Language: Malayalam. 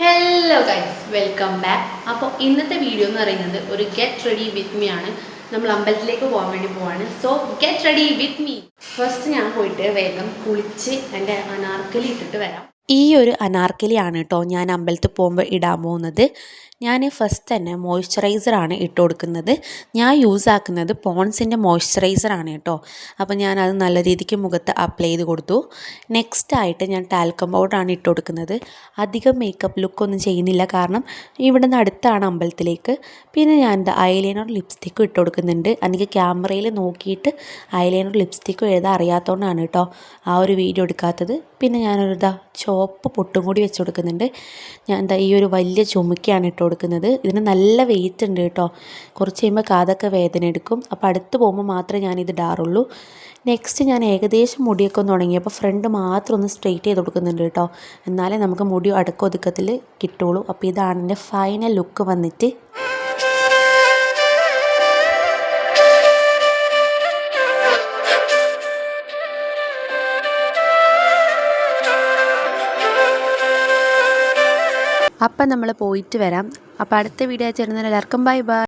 Hello guys, welcome back. അപ്പോൾ ഇന്നത്തെ വീഡിയോ എന്ന് പറയുന്നത് ഒരു ഗെറ്റ് റെഡി വിത്ത് മീ ആണ്. നമ്മൾ അമ്പലത്തിലേക്ക് പോകാൻ വേണ്ടി പോവാണ്. So get ready with me. First ഞാൻ പോയിട്ട് വേഗം കുളിച്ച് എൻ്റെ അനാർക്കലി ഇട്ടിട്ട് വരാം. ഈ ഒരു അനാർക്കലിയാണ് കേട്ടോ ഞാൻ അമ്പലത്തിൽ പോകുമ്പോൾ ഇടാൻ പോകുന്നത്. ഞാൻ ഫസ്റ്റ് തന്നെ മോയ്സ്ചറൈസറാണ് ഇട്ട് കൊടുക്കുന്നത്. ഞാൻ യൂസ് ആക്കുന്നത് പോൺസിൻ്റെ മോയ്സ്ചറൈസറാണ് കേട്ടോ. അപ്പോൾ ഞാനത് നല്ല രീതിക്ക് മുഖത്ത് അപ്ലൈ ചെയ്ത് കൊടുത്തു. നെക്സ്റ്റ് ആയിട്ട് ഞാൻ ടാൽക്കം പൗഡറാണ് ഇട്ട് കൊടുക്കുന്നത്. അധികം മേക്കപ്പ് ലുക്കൊന്നും ചെയ്യുന്നില്ല, കാരണം ഇവിടെ നിന്ന് അടുത്താണ് അമ്പലത്തിലേക്ക്. പിന്നെ ഞാൻ എന്താ ഐലൈനർ ലിപ്സ്റ്റിക്കും ഇട്ട് കൊടുക്കുന്നുണ്ട്. എനിക്ക് ക്യാമറയിൽ നോക്കിയിട്ട് ഐലൈനർ ലിപ്സ്റ്റിക്കും എഴുതാൻ അറിയാത്തതുകൊണ്ടാണ് കേട്ടോ ആ ഒരു വീഡിയോ എടുക്കാത്തത്. പിന്നെ ഞാനൊരു ചുവപ്പ് പൊട്ടും കൂടി വെച്ച് കൊടുക്കുന്നുണ്ട്. ഞാൻ ഈ ഒരു വലിയ ചുമക്കയാണ് ഇട്ട് കൊടുക്കുന്നത്. ഇതിന് നല്ല വെയിറ്റ് ഉണ്ട് കേട്ടോ. കുറച്ച് കഴിയുമ്പോൾ കാതൊക്കെ വേദന എടുക്കും. അപ്പോൾ അടുത്ത് പോകുമ്പോൾ മാത്രമേ ഞാനിത് ഇടാറുള്ളൂ. നെക്സ്റ്റ് ഞാൻ ഏകദേശം മുടിയൊക്കെ ഒന്ന് തുടങ്ങിയപ്പോൾ ഫ്രണ്ട് മാത്രം ഒന്ന് സ്ട്രെയിറ്റ് ചെയ്ത് കൊടുക്കുന്നുണ്ട് കേട്ടോ. എന്നാലേ നമുക്ക് മുടി ഒതുക്കത്തിൽ കിട്ടുള്ളൂ. അപ്പോൾ ഇതാണ് എൻ്റെ ഫൈനൽ ലുക്ക് വന്നിട്ട്. അപ്പം നമ്മൾ പോയിട്ട് വരാം. അപ്പോൾ അടുത്ത വീഡിയോ ചേരുന്നതിന് എല്ലാവർക്കും ബൈ ബൈ.